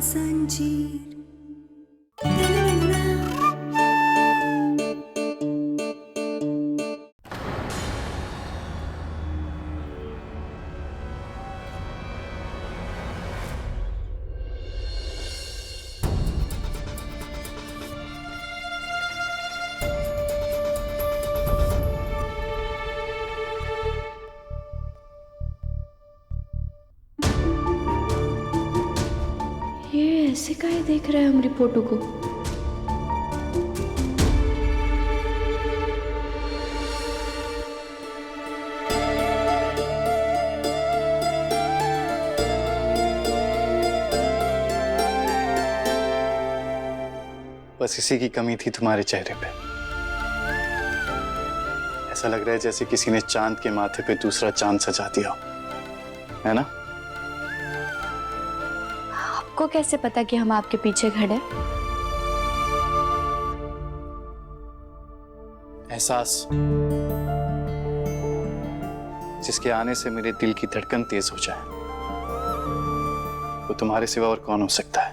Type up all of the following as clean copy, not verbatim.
संजीर ये ऐसे काहे देख रहा है हमारी फोटो को? बस इसी की कमी थी तुम्हारे चेहरे पे। ऐसा लग रहा है जैसे किसी ने चांद के माथे पे दूसरा चांद सजा दिया हो, है ना? आपको कैसे पता कि हम आपके पीछे खड़े? एहसास जिसके आने से मेरे दिल की धड़कन तेज हो जाए, वो तुम्हारे सिवा और कौन हो सकता है?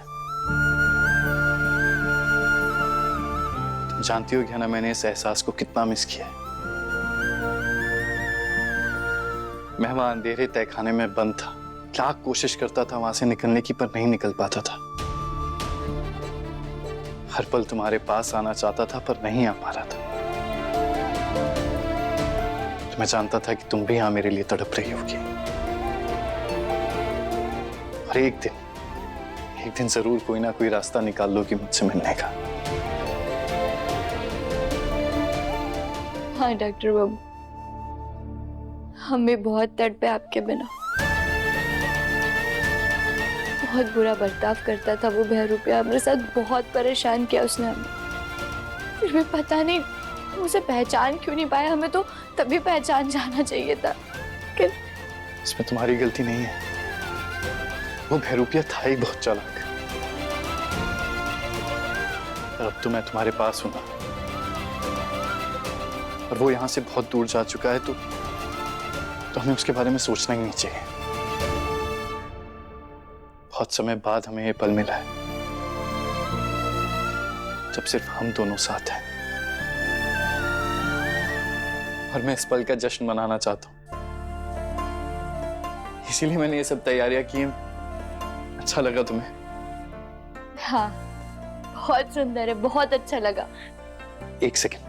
तुम जानती हो क्या ना, मैंने इस एहसास को कितना मिस किया है। मैं वहां अंधेरे तहखाने में बंद था, क्या कोशिश करता था वहां से निकलने की, पर नहीं निकल पाता था। हर पल तुम्हारे पास आना चाहता था पर नहीं आ पा रहा था। मैं जानता था कि तुम भी यहां मेरे लिए तड़प रही होगी, और एक दिन जरूर कोई ना कोई रास्ता निकाल लोगी मुझसे मिलने का। हाँ डॉक्टर बाबू, हम भी बहुत तड़पे आपके बिना। बहुत बुरा बर्ताव करता था वो बहरूपिया, हमारे साथ बहुत परेशान किया उसने हमें। फिर भी पता नहीं उसे पहचान क्यों नहीं पाया, हमें तो तभी पहचान जाना चाहिए था। कि इसमें तुम्हारी गलती नहीं है, वो बहरूपिया था ही बहुत चालाक। और अब तो मैं तुम्हारे पास हूं ना, और वो यहां से बहुत दूर जा चुका है, तो हमें उसके बारे में सोचना ही नहीं चाहिए। बहुत समय बाद हमें ये पल मिला है जब सिर्फ हम दोनों साथ हैं, और मैं इस पल का जश्न मनाना चाहता हूं। इसीलिए मैंने ये सब तैयारियां की हैं। अच्छा लगा तुम्हें? हाँ, बहुत सुंदर है, बहुत अच्छा लगा। एक सेकेंड।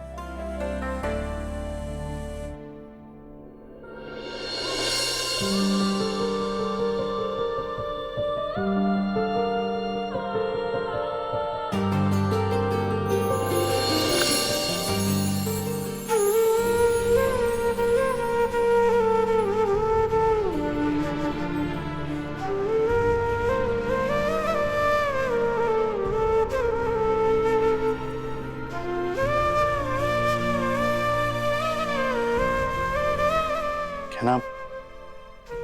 क्या ना,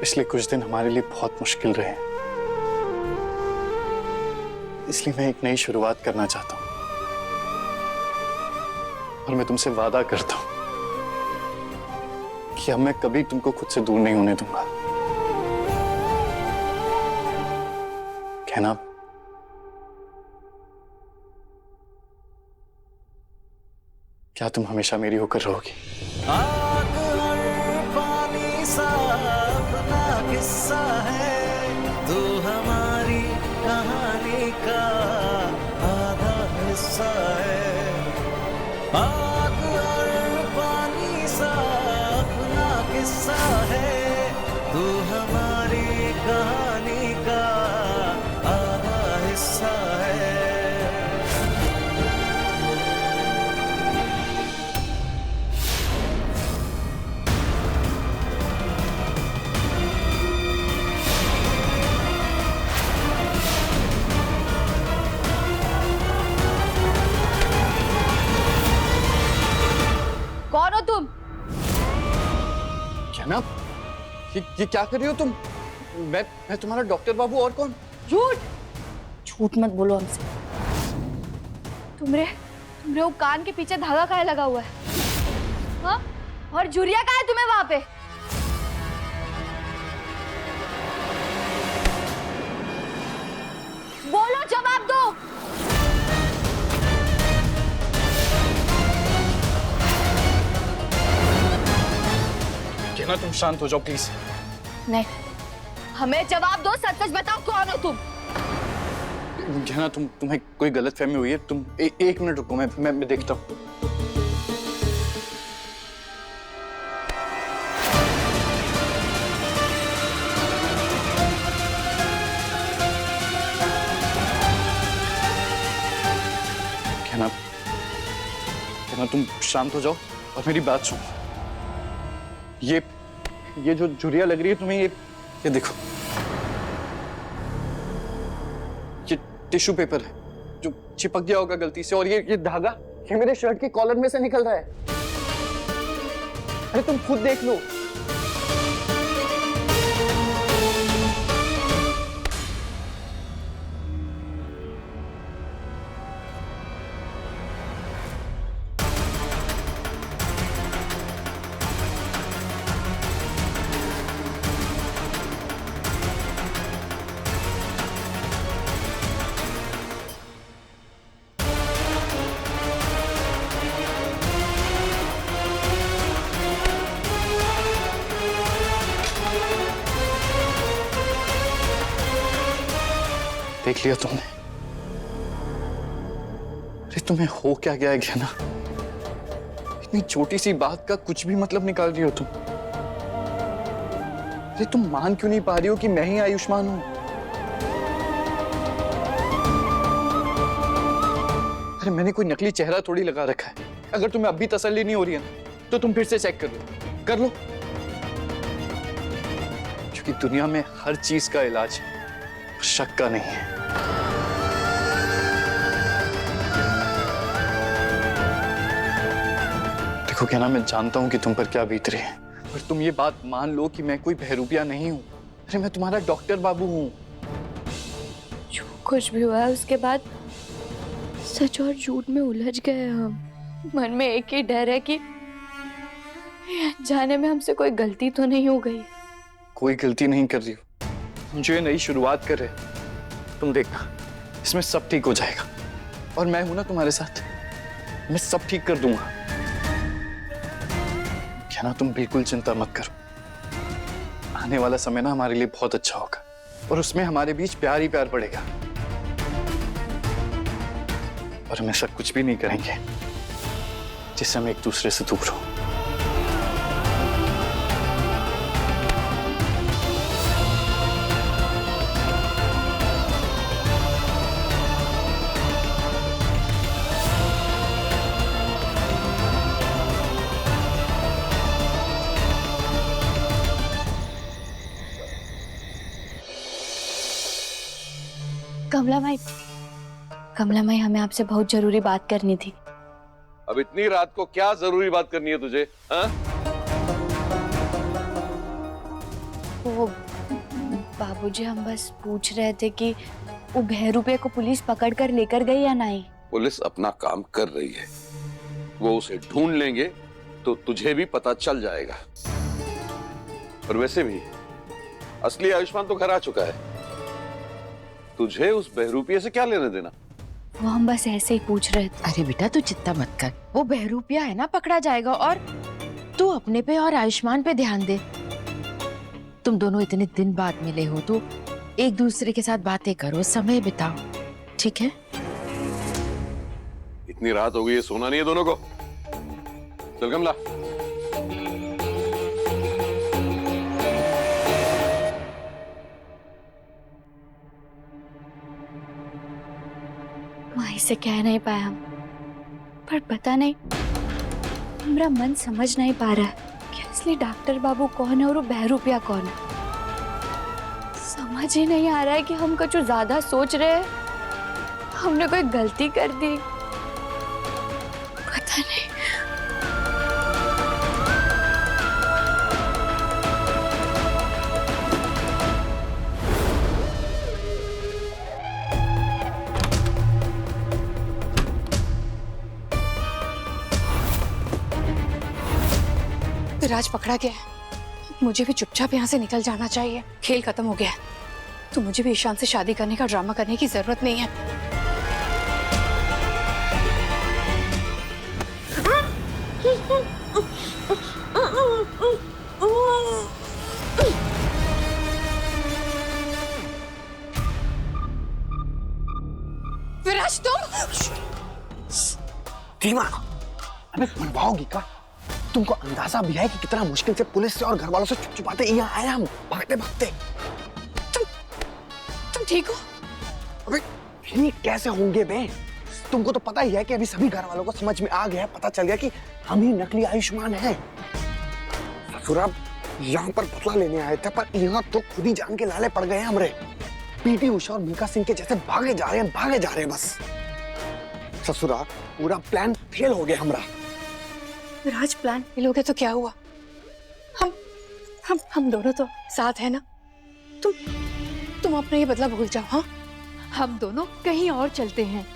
पिछले कुछ दिन हमारे लिए बहुत मुश्किल रहे हैं, इसलिए मैं एक नई शुरुआत करना चाहता हूं, और मैं तुमसे वादा करता हूं कि अब मैं कभी तुमको खुद से दूर नहीं होने दूंगा। क्या ना? क्या तुम हमेशा मेरी होकर रहोगी? आग और पानी सा अपना किस्सा है, तू हमारी कहानी का आधा हिस्सा है। आग और पानी सा अपना किस्सा है, तू हमारी कहानी का आधा हिस्सा है। कौन हो तुम? क्या ना, ये क्या कर रही हो तुम? मैं तुम्हारा डॉक्टर बाबू, और कौन? झूठ मत बोलो हमसे। तुमरे वो कान के पीछे धागा काहे लगा हुआ है? हाँ? और झुरिया काहे तुम्हें वहां पे? बोलो कहना तुम शांत हो जाओ प्लीज। नहीं, हमें जवाब दो, सच सच बताओ कौन हो तुम? कहना तुम्हें कोई गलतफहमी हुई है। तुम एक मिनट रुको, मैं देखता हूँ। कहना तुम शांत हो जाओ और मेरी बात सुनो। ये जो झुर्रियाँ लग रही है तुम्हें, ये देखो, ये टिश्यू पेपर है जो चिपक गया होगा गलती से, और ये धागा ये मेरे शर्ट के कॉलर में से निकल रहा है। अरे तुम खुद देख लो। देख लिया तुमने? अरे तुम्हें हो क्या गया है कहना? इतनी छोटी सी बात का कुछ भी मतलब निकाल रही हो तुम। अरे तुम मान क्यों नहीं पा रही हो कि मैं ही आयुष्मान हूं? अरे मैंने कोई नकली चेहरा थोड़ी लगा रखा है। अगर तुम्हें अब भी तसल्ली नहीं हो रही है ना, तो तुम फिर से चेक कर लो। क्योंकि दुनिया में हर चीज का इलाज शक का नहीं है। देखो कहना, मैं जानता हूं कि तुम पर क्या बीत रही है, पर तुम ये बात मान लो कि मैं कोई बहरूपिया नहीं हूं। अरे मैं तुम्हारा डॉक्टर बाबू हूं। जो कुछ भी हुआ है उसके बाद सच और झूठ में उलझ गए हम। मन में एक ही डर है कि जाने में हमसे कोई गलती तो नहीं हो गई। कोई गलती नहीं कर रही हो। हम जो ये नई शुरुआत कर रहे हैं, तुम देखना इसमें सब ठीक हो जाएगा। और मैं हूं ना तुम्हारे साथ, मैं सब ठीक कर दूंगा। क्या ना, तुम बिल्कुल चिंता मत करो। आने वाला समय ना हमारे लिए बहुत अच्छा होगा, और उसमें हमारे बीच प्यार ही प्यार पड़ेगा। और हम ऐसा कुछ भी नहीं करेंगे जिससे हम एक दूसरे से दूर हो। कमला माई, हमें आपसे बहुत जरूरी बात करनी थी। अब इतनी रात को क्या जरूरी बात करनी है तुझे? हाँ? वो बाबूजी, हम बस पूछ रहे थे कि वो बहरूपिया को पुलिस पकड़ कर लेकर गई या नहीं? पुलिस अपना काम कर रही है, वो उसे ढूंढ लेंगे तो तुझे भी पता चल जाएगा। और वैसे भी असली आयुष्मान तो घर आ चुका है, तुझे उस बहरूपिया से क्या लेने देना? वो हम बस ऐसे ही पूछ रहे थे। अरे बेटा तू चिंता मत कर, वो बहरूपिया है ना, पकड़ा जाएगा। और तू अपने पे और आयुष्मान पे ध्यान दे। तुम दोनों इतने दिन बाद मिले हो तो एक दूसरे के साथ बातें करो, समय बिताओ, ठीक है? इतनी रात हो गई है, सोना नहीं है दोनों को। चल कमला। माई से कह नहीं पाया हम, पर पता नहीं, मेरा मन समझ नहीं पा रहा है कि असली डॉक्टर बाबू कौन है और वो बहरूपिया कौन है। समझ ही नहीं आ रहा है कि हम कुछ ज्यादा सोच रहे हैं, हमने कोई गलती कर दी, पता नहीं। राज पकड़ा गया है, मुझे भी चुपचाप यहाँ से निकल जाना चाहिए। खेल खत्म हो गया है, तो मुझे भी ईशान से शादी करने का ड्रामा करने की जरूरत नहीं है। विराज तुम रीमा, अबे मनवाओगी का? तुमको अंदाजा भी है कि कितना मुश्किल से पुलिस से और घर वालों से छुप छुपाते यहाँ आए हम, भागते भागते। तुम ठीक हो? अबे ठीक कैसे होंगे बे? तुमको तो पता ही है कि अभी सभी घर वालों को समझ में आ गया है, पता चल गया कि हम ही नकली आयुष्मान हैं। ससुरा यहाँ पर बदला लेने आए थे, पर यहाँ तो खुद ही जान के लाले पड़ गए हैं हमरे। पीटी उषा और मिल्खा सिंह के जैसे भागे जा रहे हैं बस। ससुरा पूरा प्लान फेल हो गया हमरा। विराज प्लान फेल हो गया तो क्या हुआ? हम दोनों तो साथ है ना। तुम अपना ये बदला भूल जाओ। हाँ, हम दोनों कहीं और चलते हैं,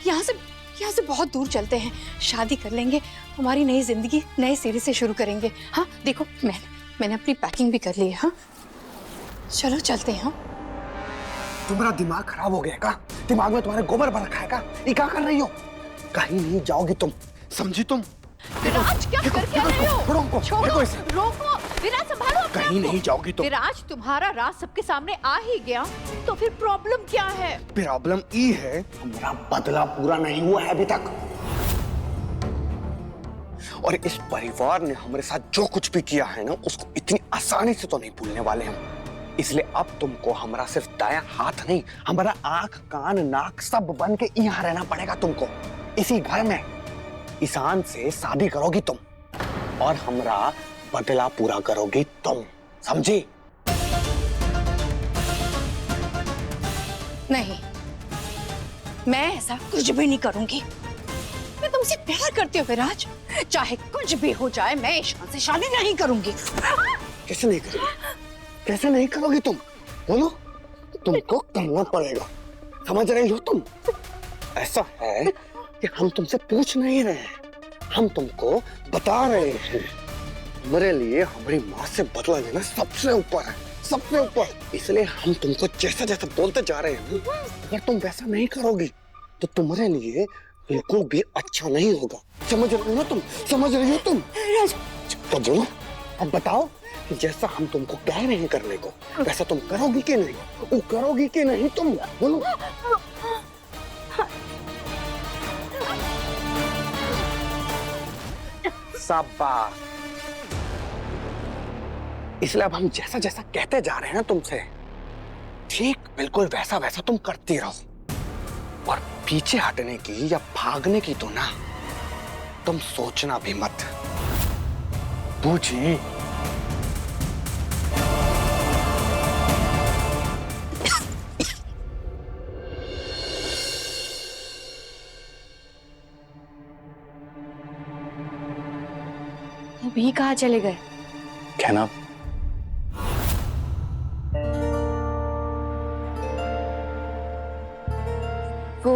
यहाँ से बहुत दूर चलते हैं, शादी कर लेंगे, हमारी नई जिंदगी नए सिरे से शुरू करेंगे। हाँ देखो, मैंने अपनी पैकिंग भी कर ली है। हाँ चलो चलते हैं। हाँ तुम्हारा दिमाग खराब हो गया का? दिमाग में तुम्हारे गोबर भर रखा है का? ये क्या कर रही हो? कहीं नहीं जाओगी तुम, समझी तुम? विराज क्या कर क्या रहे हो? छोड़ो इसे। रोको विराज, संभालो अपने कहीं आप को। नहीं जाओगी तुम। विराज, तुम्हारा राज सबके सामने आ ही गया तो फिर प्रॉब्लम क्या है? प्रॉब्लम ये है, हमारा बदला पूरा नहीं हुआ है अभी तक, और इस परिवार ने हमारे साथ जो कुछ भी किया है ना, उसको इतनी आसानी से तो नहीं भूलने वाले हम। इसलिए अब तुमको हमारा सिर्फ दायां हाथ नहीं, हमारा आंख कान नाक सब बन के यहाँ रहना पड़ेगा तुमको। इसी घर में ईशान से शादी करोगी तुम, और हमारा बदला पूरा करोगी तुम, समझी? नहीं, मैं ऐसा कुछ भी नहीं करूंगी। मैं तुमसे प्यार करती हूँ विराज, चाहे कुछ भी हो जाए, मैं ईशान से शादी नहीं करूंगी। कैसे नहीं करोगी? कैसे नहीं करोगी तुम? बोलो, तुमको करना पड़ेगा, समझ रही हो तुम? ऐसा है कि हम तुमसे पूछ नहीं रहे हैं, हम तुमको बता रहे हैं। हमारे लिए हमारी माँ से बदला लेना सबसे ऊपर है, सबसे ऊपर। इसलिए हम तुमको जैसा जैसा बोलते जा रहे हैं, अगर तुम वैसा नहीं करोगी तो तुम्हारे लिए बिल्कुल भी अच्छा नहीं होगा। समझ रही हो तुम? समझ रही हो तुम? तो बोलो, अब बताओ कि जैसा हम तुमको कह रहे हैं करने को, वैसा तुम करोगी कि नहीं? वो करोगी कि नहीं तुम? बोलो। शाबाश। इसलिए अब हम जैसा जैसा कहते जा रहे हैं तुमसे, ठीक बिल्कुल वैसा वैसा तुम करती रहो, और पीछे हटने की या भागने की तो ना तुम सोचना भी मत, बूझी? अभी कहाँ चले गए? कहना वो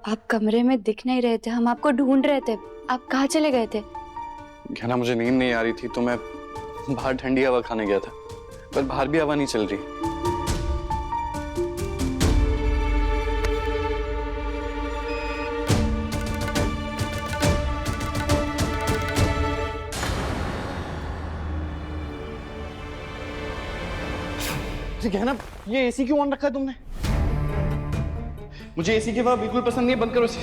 आप कमरे में दिख नहीं रहे थे, हम आपको ढूंढ रहे थे, आप कहाँ चले गए थे? कहना मुझे नींद नहीं आ रही थी तो मैं बाहर ठंडी हवा खाने गया था, पर बाहर भी हवा नहीं चल रही। कहना, ये एसी क्यों ऑन रखा है तुमने? मुझे एसी की हवा बिल्कुल पसंद नहीं है, बंद करो इसे।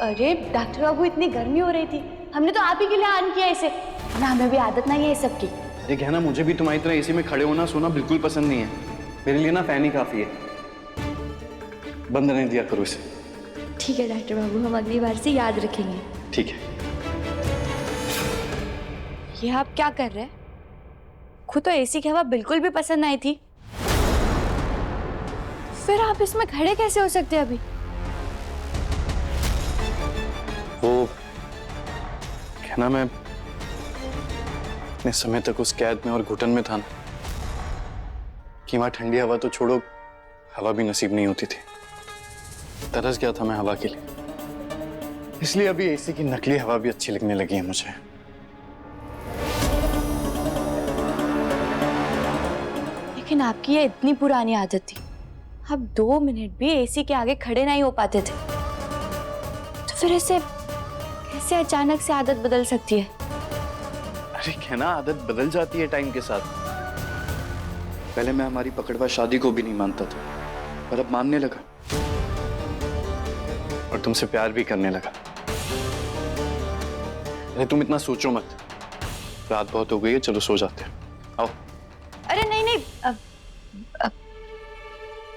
अरे डॉक्टर बाबू, इतनी गर्मी हो रही थी, हमने तो आप ही के लिए ऑन किया इसे, ना हमें भी आदत नहीं है इस सब की। ये कहना, मुझे भी तुम्हारी तरह एसी में खड़े होना सोना बिल्कुल पसंद नहीं है, मेरे लिए ना फैन ही काफी है, बंद नहीं दिया करो इसे। ठीक है डॉक्टर बाबू, हम अगली बार से याद रखेंगे। ठीक है। ये आप क्या कर रहे हैं? खुद तो एसी की हवा बिल्कुल भी पसंद नहीं थी, फिर आप इसमें खड़े कैसे हो सकते हैं अभी? वो कहना, मैं इतने समय तक उस कैद में और घुटन में था ना कि वहां ठंडी हवा तो छोड़ो, हवा भी नसीब नहीं होती थी। तरस गया था मैं हवा के लिए, इसलिए अभी एसी की नकली हवा भी अच्छी लगने लगी है मुझे। लेकिन आपकी ये इतनी पुरानी आदत थी, आप 2 मिनट भी एसी के आगे खड़े नहीं हो पाते थे, तो फिर ऐसे कैसे अचानक से आदत बदल सकती है? अरे कहना आदत बदल जाती है टाइम के साथ। पहले मैं हमारी पकड़वा शादी को भी नहीं मानता था, पर अब मानने लगा और तुमसे प्यार भी करने लगा। अरे तुम इतना सोचो मत, रात बहुत हो गई है, चलो सो जाते हैं, आओ। अरे नहीं नहीं,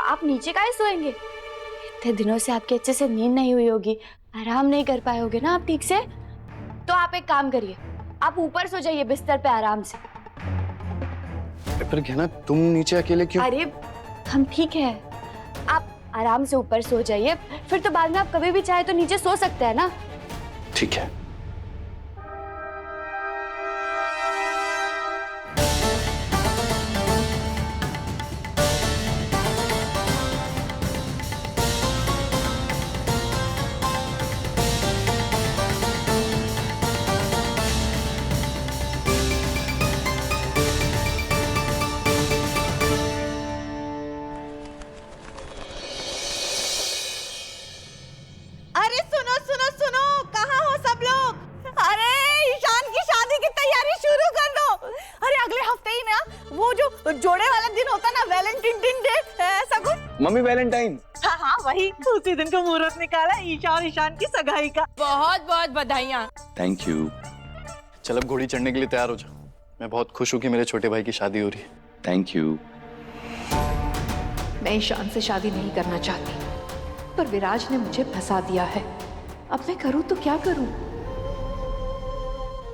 आप नीचे काहे सोएंगे? इतने दिनों से आपके अच्छे से नींद नहीं हुई होगी, आराम नहीं कर पाए होगे ना आप ठीक से। तो आप एक काम करिए, आप ऊपर सो जाइए बिस्तर पे आराम से। पर कहना तुम नीचे अकेले क्यों? अरे हम ठीक है, आप आराम से ऊपर सो जाइए, फिर तो बाद में आप कभी भी चाहे तो नीचे सो सकते हैं ना। ठीक है। अरे सुनो सुनो सुनो, कहाँ हो सब लोग? अरे ईशान की शादी की तैयारी शुरू कर दो। अरे अगले हफ्ते ही ना वो जो जोड़े वाला दिन होता ना, वैलेंटाइन डे, ऐसा कुछ। Mummy Valentine? हाँ हाँ वही, उसी दिन को मुहूर्त निकाला ईशा और ईशान की सगाई का। बहुत बहुत बधाइयाँ। Thank you. चल अब घोड़ी चढ़ने के लिए तैयार हो जा। मैं बहुत खुश हूँ कि मेरे छोटे भाई की शादी हो रही है। Thank you. मैं ईशान से शादी नहीं करना चाहती, पर विराज ने मुझे फंसा दिया है। अब मैं करूं तो क्या करूं?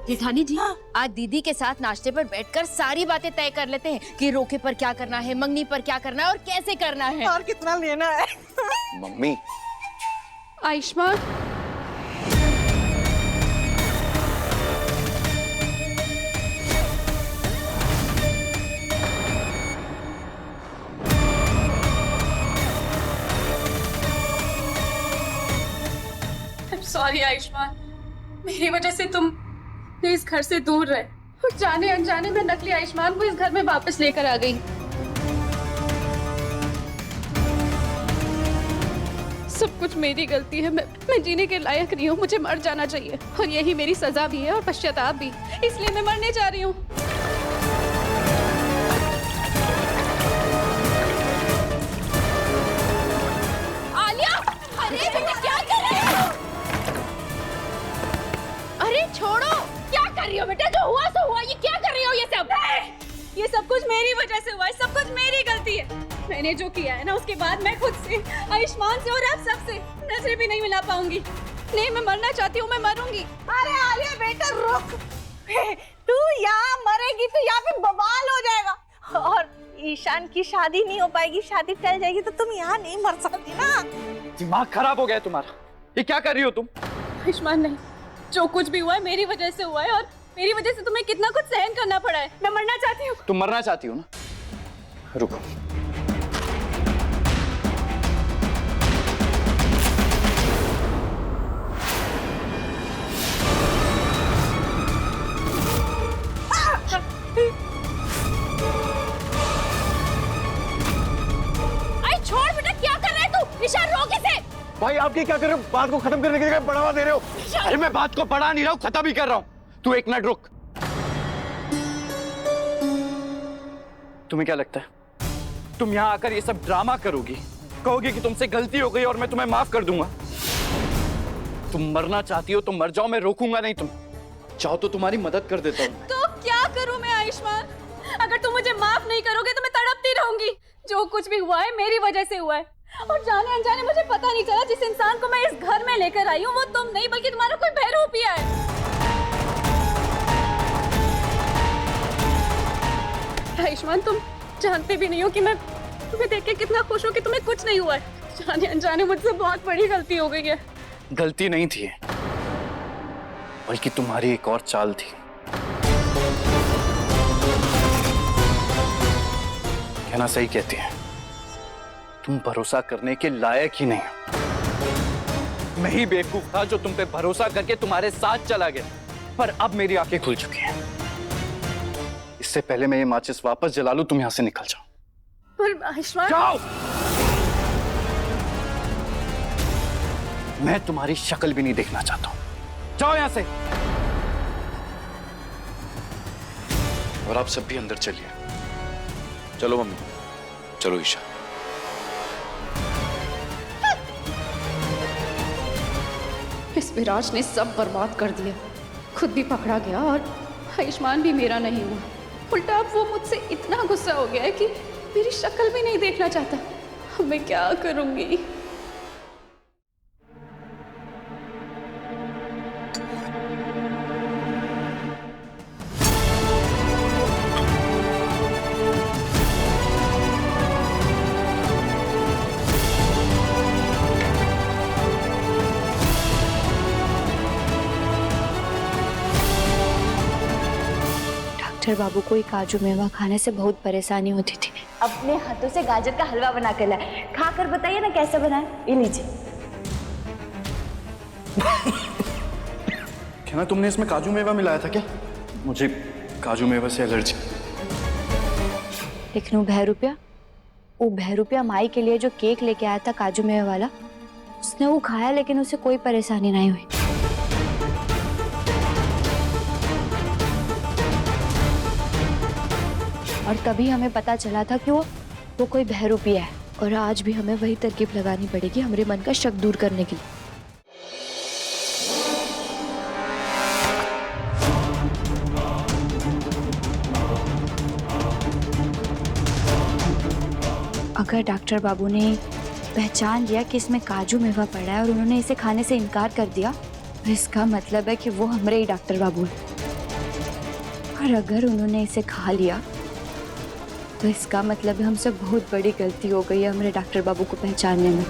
जेठानी जी, आज दीदी के साथ नाश्ते पर बैठकर सारी बातें तय कर लेते हैं कि रोके पर क्या करना है, मंगनी पर क्या करना है और कैसे करना है। और कितना लेना है? मम्मी आयुष्मान, सॉरी आयुष्मान, मेरी वजह से तुम इस घर से दूर रहे और जाने अनजाने में नकली आयुष्मान को इस घर में वापस लेकर आ गई। सब कुछ मेरी गलती है। मैं जीने के लायक नहीं हूँ, मुझे मर जाना चाहिए और यही मेरी सजा भी है और पश्चाताप भी, इसलिए मैं मरने जा रही हूँ। आलिया, अरे बेटा क्या कर रहे हो? अरे छोड़ो, क्या कर रही हो बेटा? जो हुआ सो हुआ, ये क्या कर रही हो ये सब? ये सब कुछ मेरी वजह से हुआ है, सब कुछ मेरी गलती है। मैंने जो किया है ना, उसके बाद मैं खुद से, आयुष्मान से और आप सबसे नजरें भी नहीं मिला पाऊंगी। नहीं, मैं मरना चाहती हूँ, मैं मरूंगी। अरे आलिया बेटा रुक, तू यहाँ मरेगी तो यहाँ पे बवाल हो जाएगा और ईशान की शादी नहीं हो पाएगी, शादी टल जाएगी तो तुम यहाँ नहीं मर सकती ना। दिमाग खराब हो गया तुम्हारा, ये क्या कर रही हो तुम? आयुष्मान नहीं, जो कुछ भी हुआ है मेरी वजह से हुआ है और मेरी वजह से तुम्हें कितना कुछ सहन करना पड़ा है। मैं मरना चाहती हूँ। तुम मरना चाहती हो ना? रुको। अरे छोड़ बेटा, क्या कर रहा है तू? ईशान रोक इसे। भाई आप क्या कर रहे हो? बात को खत्म करने के लिए बढ़ावा दे रहे हो? अरे मैं बात को बढ़ा नहीं रहा हूँ, खत्म ही कर रहा हूँ। तू एक मिनट रुक। तुम्हें क्या लगता है तुम यहाँ आकर ये सब ड्रामा करोगी, कहोगी कि तुमसे गलती हो गई और मैं तुम्हें माफ कर दूंगा? तुम मरना चाहती हो तो मर जाओ, मैं रोकूंगा नहीं। तुम चाहो तो तुम्हारी मदद कर देता हूँ। तो क्या करूं मैं आयुष्मान? अगर तुम मुझे माफ नहीं करोगे तो मैं तड़पती रहूंगी। जो कुछ भी हुआ है मेरी वजह से हुआ है और जाने अनजाने मुझे पता नहीं चला, जिस इंसान को मैं इस घर में लेकर आई हूँ वो तुम नहीं बल्कि तुम्हारा कोई बहरूपिया है। आयुष्मान, तुम जानते भी नहीं हो कि मैं तुम्हें देख के कितना खुश हूँ कि तुम्हें कुछ नहीं हुआ है। जाने अनजाने मुझसे बहुत बड़ी गलती हो गई है। गलती नहीं थी, बल्कि तुम्हारी एक और चाल थी। कहना सही कहती है, तुम भरोसा करने के लायक ही नहीं हो। मैं ही बेवकूफ था जो तुम पे भरोसा करके तुम्हारे साथ चला गया, पर अब मेरी आंखें खुल चुकी हैं। इससे पहले मैं ये माचिस वापस जला लूं, तुम यहां से निकल जाओ। पर आयुष्मान, जाओ। मैं तुम्हारी शक्ल भी नहीं देखना चाहता हूं। जाओ यहां से। और आप सब भी अंदर चलिए। चलो मम्मी, चलो ईशा। इस विराज ने सब बर्बाद कर दिया, खुद भी पकड़ा गया और आयुष्मान भी मेरा नहीं हुआ। उल्टा अब वो मुझसे इतना गुस्सा हो गया है कि मेरी शक्ल भी नहीं देखना चाहता। अब मैं क्या करूंगी? डॉक्टर बाबू को काजू मेवा खाने से बहुत परेशानी होती थी। अपने हाथों से गाजर का हलवा बना कर लाए, खा कर बताइए ना कैसे बनाए। ये लीजिए। क्या ना तुमने इसमें काजू मेवा मिलाया था क्या? मुझे काजू मेवा से एलर्जी। लेकिन वो बहरूपिया माई के लिए जो केक लेके आया था काजू मेवा वाला, उसने वो खाया लेकिन उसे कोई परेशानी नहीं हुई। और तभी हमें पता चला था कि वो कोई बहरूपिया है। और आज भी हमें वही तरकीब लगानी पड़ेगी हमारे मन का शक दूर करने के लिए। अगर डॉक्टर बाबू ने पहचान लिया कि इसमें काजू मेवा पड़ा है और उन्होंने इसे खाने से इनकार कर दिया, तो इसका मतलब है कि वो हमारे ही डॉक्टर बाबू हैं। और अगर उन्होंने इसे खा लिया तो इसका मतलब है हमसे बहुत बड़ी गलती हो गई है हमारे डॉक्टर बाबू को पहचानने में।